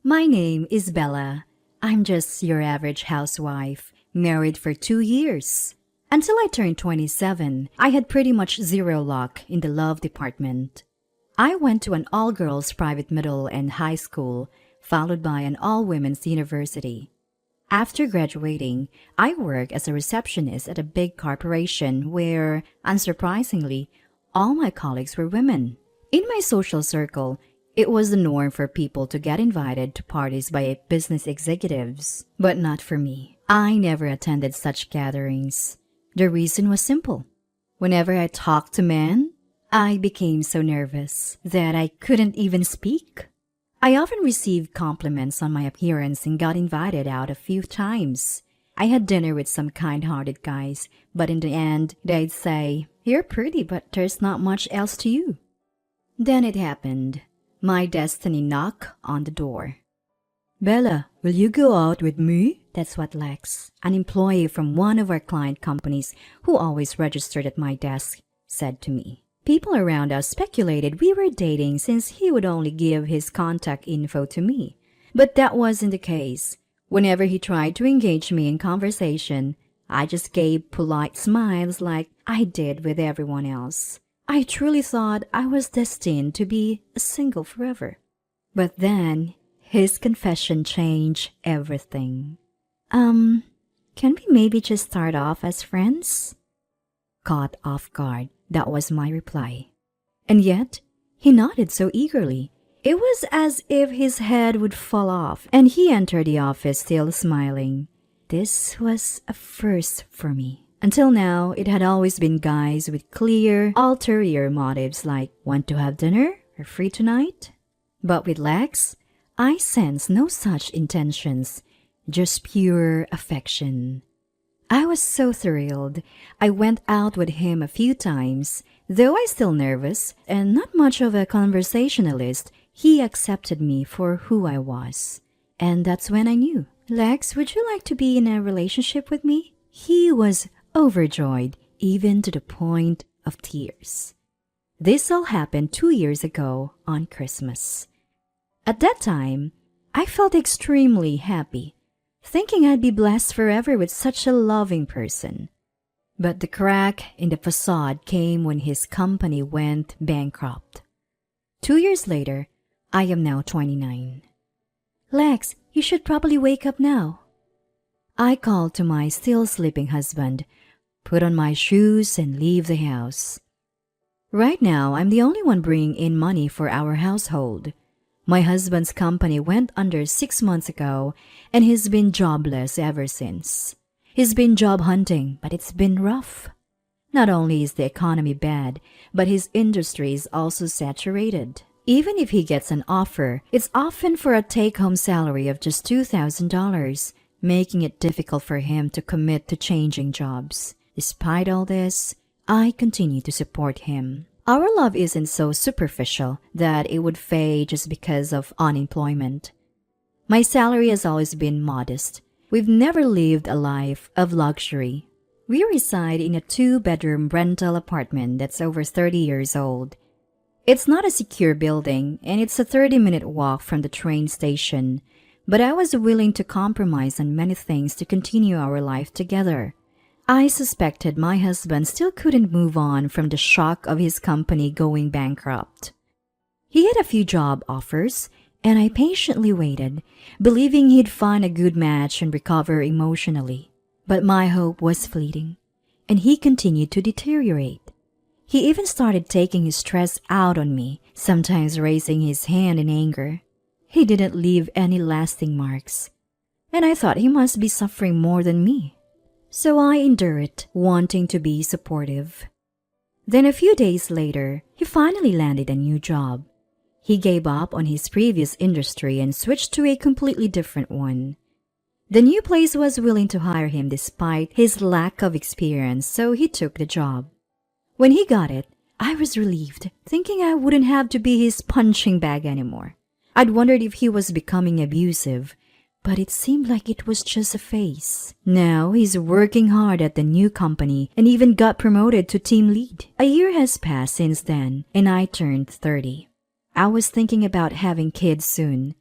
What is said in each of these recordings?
My name is Bella. I'm just your average housewife, married for 2 years. Until I turned 27, I had pretty much zero luck in the love department. I went to an all-girls private middle and high school, followed by an all-women's university. After graduating, I worked as a receptionist at a big corporation where, unsurprisingly, all my colleagues were women. In my social circle, it was the norm for people to get invited to parties by business executives, but not for me. I never attended such gatherings. The reason was simple. Whenever I talked to men, I became so nervous that I couldn't even speak. I often received compliments on my appearance and got invited out a few times. I had dinner with some kind-hearted guys, but in the end, they'd say, "You're pretty, but there's not much else to you." Then it happened. My destiny knocked on the door. "Bella, will you go out with me?" That's what Lex, an employee from one of our client companies who always registered at my desk, said to me. People around us speculated we were dating since he would only give his contact info to me. But that wasn't the case. Whenever he tried to engage me in conversation, I just gave polite smiles like I did with everyone else. I truly thought I was destined to be single forever. But then, his confession changed everything. Can we maybe just start off as friends?" Caught off guard, that was my reply. And yet, he nodded so eagerly. It was as if his head would fall off, and he entered the office still smiling. This was a first for me. Until now, it had always been guys with clear, ulterior motives like, "Want to have dinner?" or "Free tonight?" But with Lex, I sensed no such intentions, just pure affection. I was so thrilled. I went out with him a few times. Though I was still nervous and not much of a conversationalist, he accepted me for who I was. And that's when I knew. "Lex, would you like to be in a relationship with me?" He was overjoyed, even to the point of tears. This all happened 2 years ago on Christmas. At that time, I felt extremely happy, thinking I'd be blessed forever with such a loving person. But the crack in the facade came when his company went bankrupt. 2 years later, I am now 29. "Lex, you should probably wake up now." I called to my still sleeping husband, put on my shoes, and leave the house. Right now, I'm the only one bringing in money for our household. My husband's company went under 6 months ago, and he's been jobless ever since. He's been job hunting, but it's been rough. Not only is the economy bad, but his industry is also saturated. Even if he gets an offer, it's often for a take-home salary of just $2,000, making it difficult for him to commit to changing jobs. Despite all this, I continue to support him. Our love isn't so superficial that it would fade just because of unemployment. My salary has always been modest. We've never lived a life of luxury. We reside in a 2-bedroom rental apartment that's over 30 years old. It's not a secure building, and it's a 30-minute walk from the train station, but I was willing to compromise on many things to continue our life together. I suspected my husband still couldn't move on from the shock of his company going bankrupt. He had a few job offers, and I patiently waited, believing he'd find a good match and recover emotionally. But my hope was fleeting, and he continued to deteriorate. He even started taking his stress out on me, sometimes raising his hand in anger. He didn't leave any lasting marks, and I thought he must be suffering more than me. So I endured, wanting to be supportive. Then a few days later, he finally landed a new job. He gave up on his previous industry and switched to a completely different one. The new place was willing to hire him despite his lack of experience, so he took the job. When he got it, I was relieved, thinking I wouldn't have to be his punching bag anymore. I'd wondered if he was becoming abusive, but it seemed like it was just a phase. Now he's working hard at the new company and even got promoted to team lead. A year has passed since then, and I turned 30. I was thinking about having kids soon.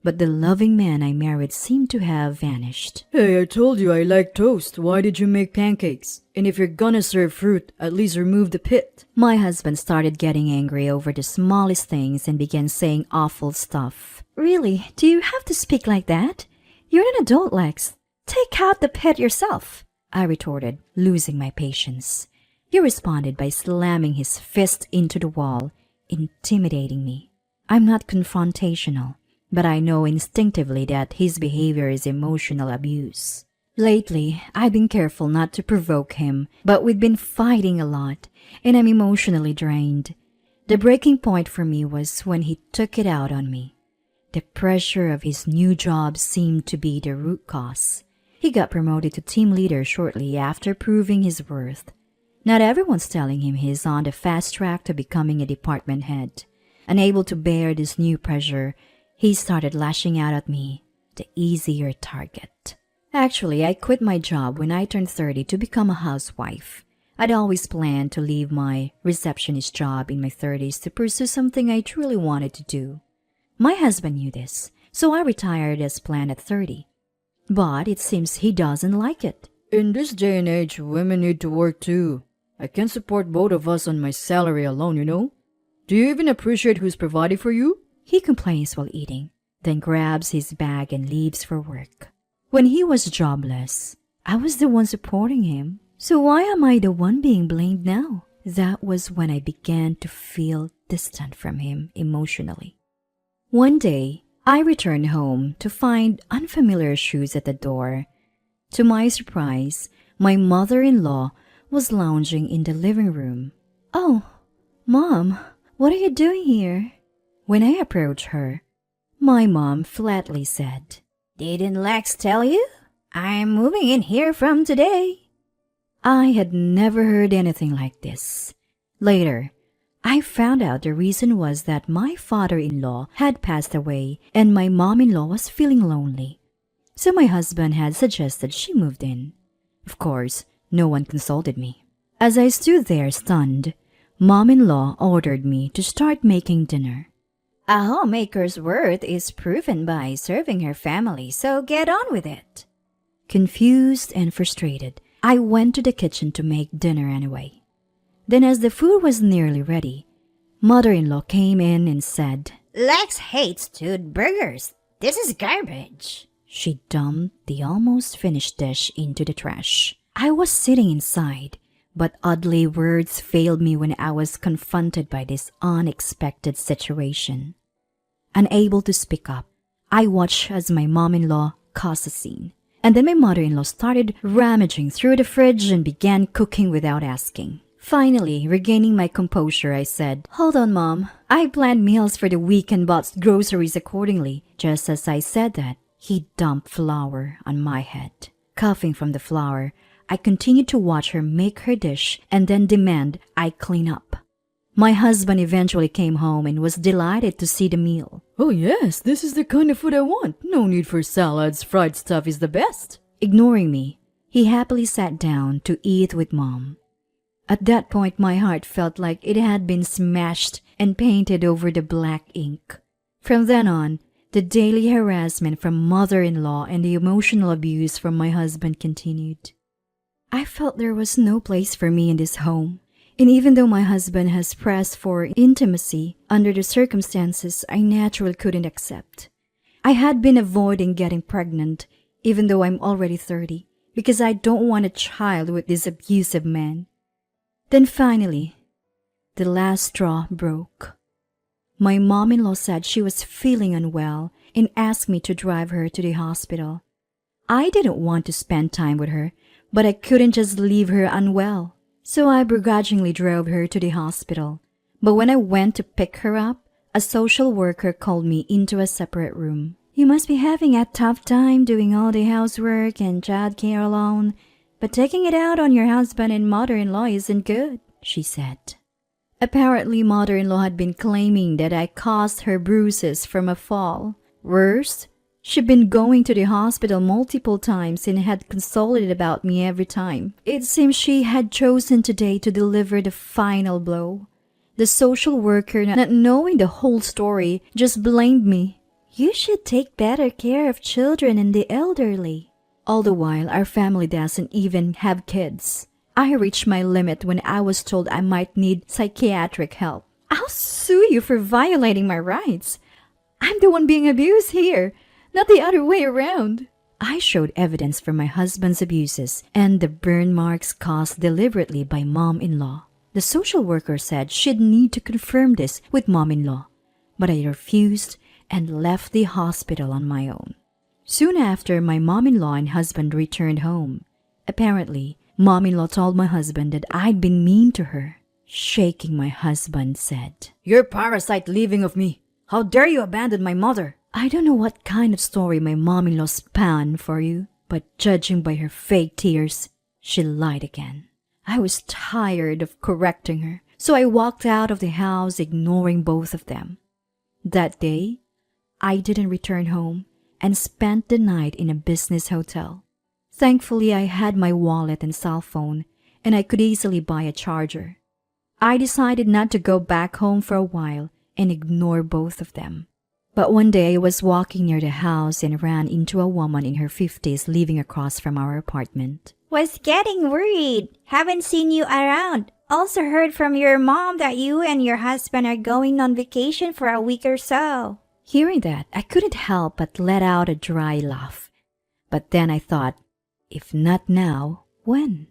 but the loving man I married seemed to have vanished. Hey, I told you I like toast. Why did you make pancakes? And if you're gonna serve fruit, at least remove the pit. My husband started getting angry over the smallest things and began saying awful stuff. Really? Do you have to speak like that? You're an adult, Lex. Take out the pit yourself, I retorted, losing my patience. He responded by slamming his fist into the wall, intimidating me. I'm not confrontational, but I know instinctively that his behavior is emotional abuse. Lately, I've been careful not to provoke him, but we've been fighting a lot, and I'm emotionally drained. The breaking point for me was when he took it out on me. The pressure of his new job seemed to be the root cause. He got promoted to team leader shortly after proving his worth. Not everyone's telling him he's on the fast track to becoming a department head. Unable to bear this new pressure, he started lashing out at me, the easier target. Actually, I quit my job when I turned 30 to become a housewife. I'd always planned to leave my receptionist job in my 30s to pursue something I truly wanted to do. My husband knew this, so I retired as planned at 30. But it seems he doesn't like it. In this day and age, women need to work too. I can't support both of us on my salary alone, you know? Do you even appreciate who's providing for you? He complains while eating, then grabs his bag and leaves for work. When he was jobless, I was the one supporting him. So why am I the one being blamed now? That was when I began to feel distant from him emotionally. One day, I returned home to find unfamiliar shoes at the door. To my surprise, my mother-in-law was lounging in the living room. "Oh, Mom, what are you doing here?" When I approached her, my mom flatly said, "Didn't Lex tell you? I'm moving in here from today." I had never heard anything like this. Later, I found out the reason was that my father-in-law had passed away and my mom-in-law was feeling lonely. So my husband had suggested she moved in. Of course, no one consulted me. As I stood there stunned, Mom-in-law ordered me to start making dinner. A homemaker's worth is proven by serving her family, so get on with it. Confused and frustrated, I went to the kitchen to make dinner anyway. Then as the food was nearly ready, Mother-in-law came in and said, "Lex hates stewed burgers. This is garbage." She dumped the almost finished dish into the trash. I was sitting inside, but oddly words failed me when I was confronted by this unexpected situation. Unable to speak up, I watched as my mom-in-law caused a scene. And then my mother-in-law started rummaging through the fridge and began cooking without asking. Finally, regaining my composure, I said, "Hold on, Mom. I planned meals for the week and bought groceries accordingly." Just as I said that, he dumped flour on my head. Coughing from the flour, I continued to watch her make her dish and then demand I clean up. My husband eventually came home and was delighted to see the meal. "Oh yes, this is the kind of food I want. No need for salads. Fried stuff is the best." Ignoring me, he happily sat down to eat with Mom. At that point, my heart felt like it had been smashed and painted over the black ink. From then on, the daily harassment from mother-in-law and the emotional abuse from my husband continued. I felt there was no place for me in this home. And even though my husband has pressed for intimacy, under the circumstances I naturally couldn't accept. I had been avoiding getting pregnant, even though I'm already 30, because I don't want a child with this abusive man. Then finally, the last straw broke. My mom-in-law said she was feeling unwell and asked me to drive her to the hospital. I didn't want to spend time with her, but I couldn't just leave her unwell. So I begrudgingly drove her to the hospital. But when I went to pick her up, a social worker called me into a separate room. "You must be having a tough time doing all the housework and childcare alone, but taking it out on your husband and mother-in-law isn't good," she said. Apparently, mother-in-law had been claiming that I caused her bruises from a fall. Worse, she'd been going to the hospital multiple times and had consulted about me every time. It seems she had chosen today to deliver the final blow. The social worker, not knowing the whole story, just blamed me. You should take better care of children and the elderly. All the while, our family doesn't even have kids. I reached my limit when I was told I might need psychiatric help. I'll sue you for violating my rights. I'm the one being abused here, not the other way around. I showed evidence for my husband's abuses and the burn marks caused deliberately by mom-in-law. The social worker said she'd need to confirm this with mom-in-law, but I refused and left the hospital on my own. Soon after, my mom-in-law and husband returned home. Apparently, mom-in-law told my husband that I'd been mean to her. Shaking, my husband said, You're parasite leaving of me. How dare you abandon my mother? I don't know what kind of story my mom-in-law spun for you, but judging by her fake tears, she lied again. I was tired of correcting her, so I walked out of the house ignoring both of them. That day, I didn't return home and spent the night in a business hotel. Thankfully, I had my wallet and cell phone, and I could easily buy a charger. I decided not to go back home for a while and ignore both of them. But one day I was walking near the house and ran into a woman in her 50s living across from our apartment. Was getting worried. Haven't seen you around. Also heard from your mom that you and your husband are going on vacation for a week or so. Hearing that, I couldn't help but let out a dry laugh. But then I thought, if not now, when?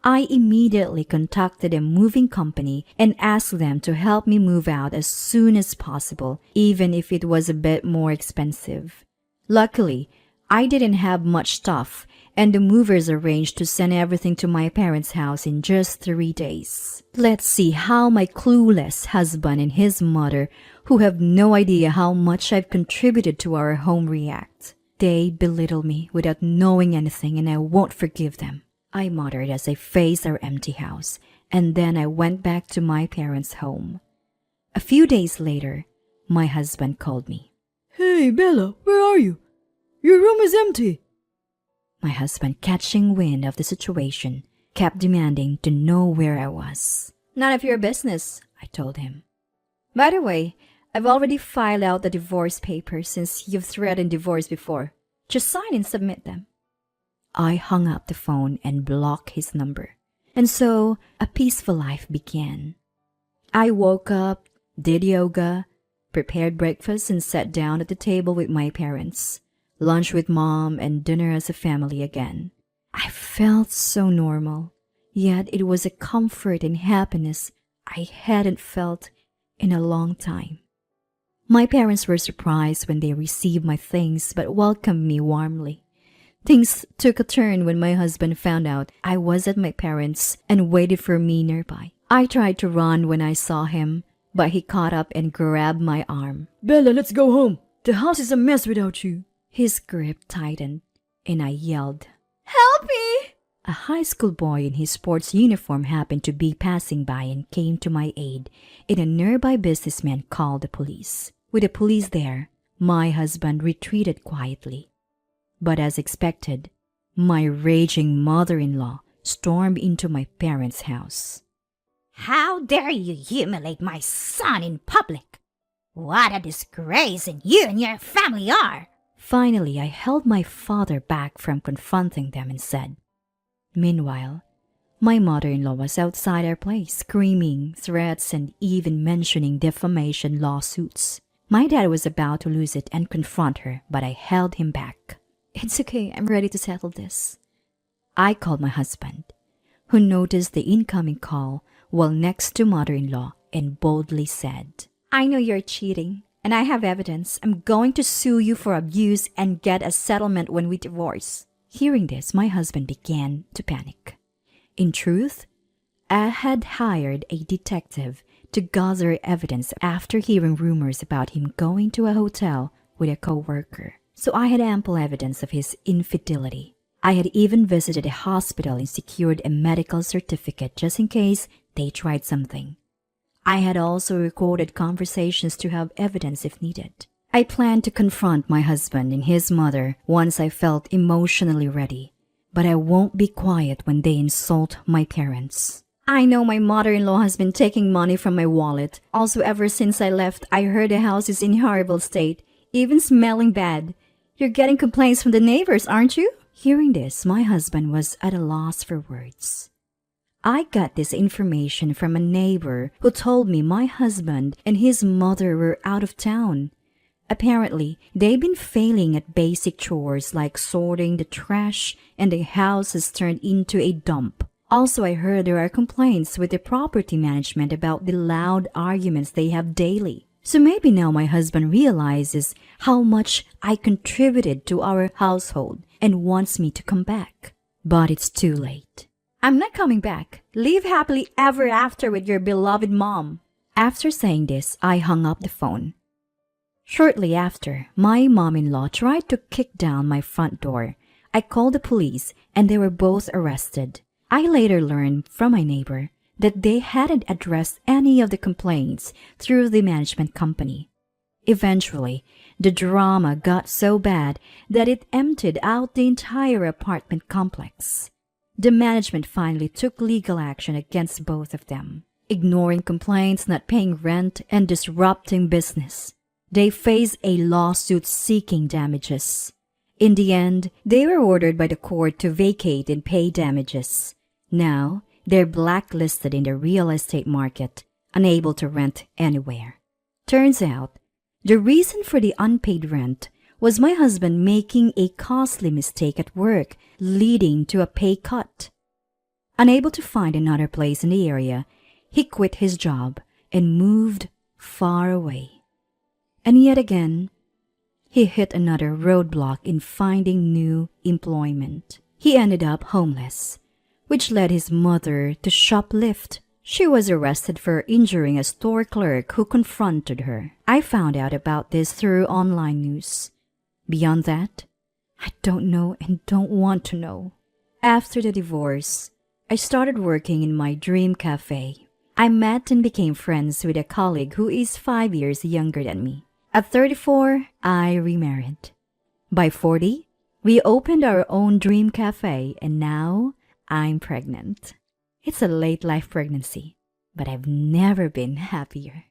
I immediately contacted a moving company and asked them to help me move out as soon as possible, even if it was a bit more expensive. Luckily, I didn't have much stuff, and the movers arranged to send everything to my parents' house in just 3 days. Let's see how my clueless husband and his mother, who have no idea how much I've contributed to our home, react. They belittle me without knowing anything, and I won't forgive them. I muttered as I faced our empty house, and then I went back to my parents' home. A few days later, my husband called me. Hey, Bella, where are you? Your room is empty. My husband, catching wind of the situation, kept demanding to know where I was. None of your business, I told him. By the way, I've already filed out the divorce papers since you've threatened divorce before. Just sign and submit them. I hung up the phone and blocked his number. And so, a peaceful life began. I woke up, did yoga, prepared breakfast, and sat down at the table with my parents. Lunch with mom and dinner as a family again. I felt so normal, yet it was a comfort and happiness I hadn't felt in a long time. My parents were surprised when they received my things but welcomed me warmly. Things took a turn when my husband found out I was at my parents' and waited for me nearby. I tried to run when I saw him, but he caught up and grabbed my arm. Bella, let's go home. The house is a mess without you. His grip tightened, and I yelled, Help me! A high school boy in his sports uniform happened to be passing by and came to my aid, and a nearby businessman called the police. With the police there, my husband retreated quietly. But as expected, my raging mother-in-law stormed into my parents' house. How dare you humiliate my son in public? What a disgrace you and your family are! Finally, I held my father back from confronting them and said. Meanwhile, my mother-in-law was outside our place, screaming threats and even mentioning defamation lawsuits. My dad was about to lose it and confront her, but I held him back. It's okay, I'm ready to settle this. I called my husband, who noticed the incoming call while next to mother-in-law and boldly said, I know you're cheating, and I have evidence. I'm going to sue you for abuse and get a settlement when we divorce. Hearing this, my husband began to panic. In truth, I had hired a detective to gather evidence after hearing rumors about him going to a hotel with a co-worker. So I had ample evidence of his infidelity. I had even visited a hospital and secured a medical certificate just in case they tried something. I had also recorded conversations to have evidence if needed. I planned to confront my husband and his mother once I felt emotionally ready, but I won't be quiet when they insult my parents. I know my mother-in-law has been taking money from my wallet. Also, ever since I left, I heard the house is in horrible state. Even smelling bad. You're getting complaints from the neighbors, aren't you? Hearing this, my husband was at a loss for words. I got this information from a neighbor who told me my husband and his mother were out of town. Apparently, they've been failing at basic chores like sorting the trash, and the house has turned into a dump. Also, I heard there are complaints with the property management about the loud arguments they have daily. So maybe now my husband realizes how much I contributed to our household and wants me to come back. But it's too late. I'm not coming back. Live happily ever after with your beloved mom. After saying this, I hung up the phone. Shortly after, my mom-in-law tried to kick down my front door. I called the police and they were both arrested. I later learned from my neighbor that they hadn't addressed any of the complaints through the management company. Eventually, the drama got so bad that it emptied out the entire apartment complex. The management finally took legal action against both of them, ignoring complaints, not paying rent, and disrupting business. They faced a lawsuit seeking damages. In the end, they were ordered by the court to vacate and pay damages. Now, they're blacklisted in the real estate market, unable to rent anywhere. Turns out, the reason for the unpaid rent was my husband making a costly mistake at work, leading to a pay cut. Unable to find another place in the area, he quit his job and moved far away. And yet again, he hit another roadblock in finding new employment. He ended up homeless, which led his mother to shoplift. She was arrested for injuring a store clerk who confronted her. I found out about this through online news. Beyond that, I don't know and don't want to know. After the divorce, I started working in my dream cafe. I met and became friends with a colleague who is 5 years younger than me. At 34, I remarried. By 40, we opened our own dream cafe, and now I'm pregnant. It's a late life pregnancy, but I've never been happier.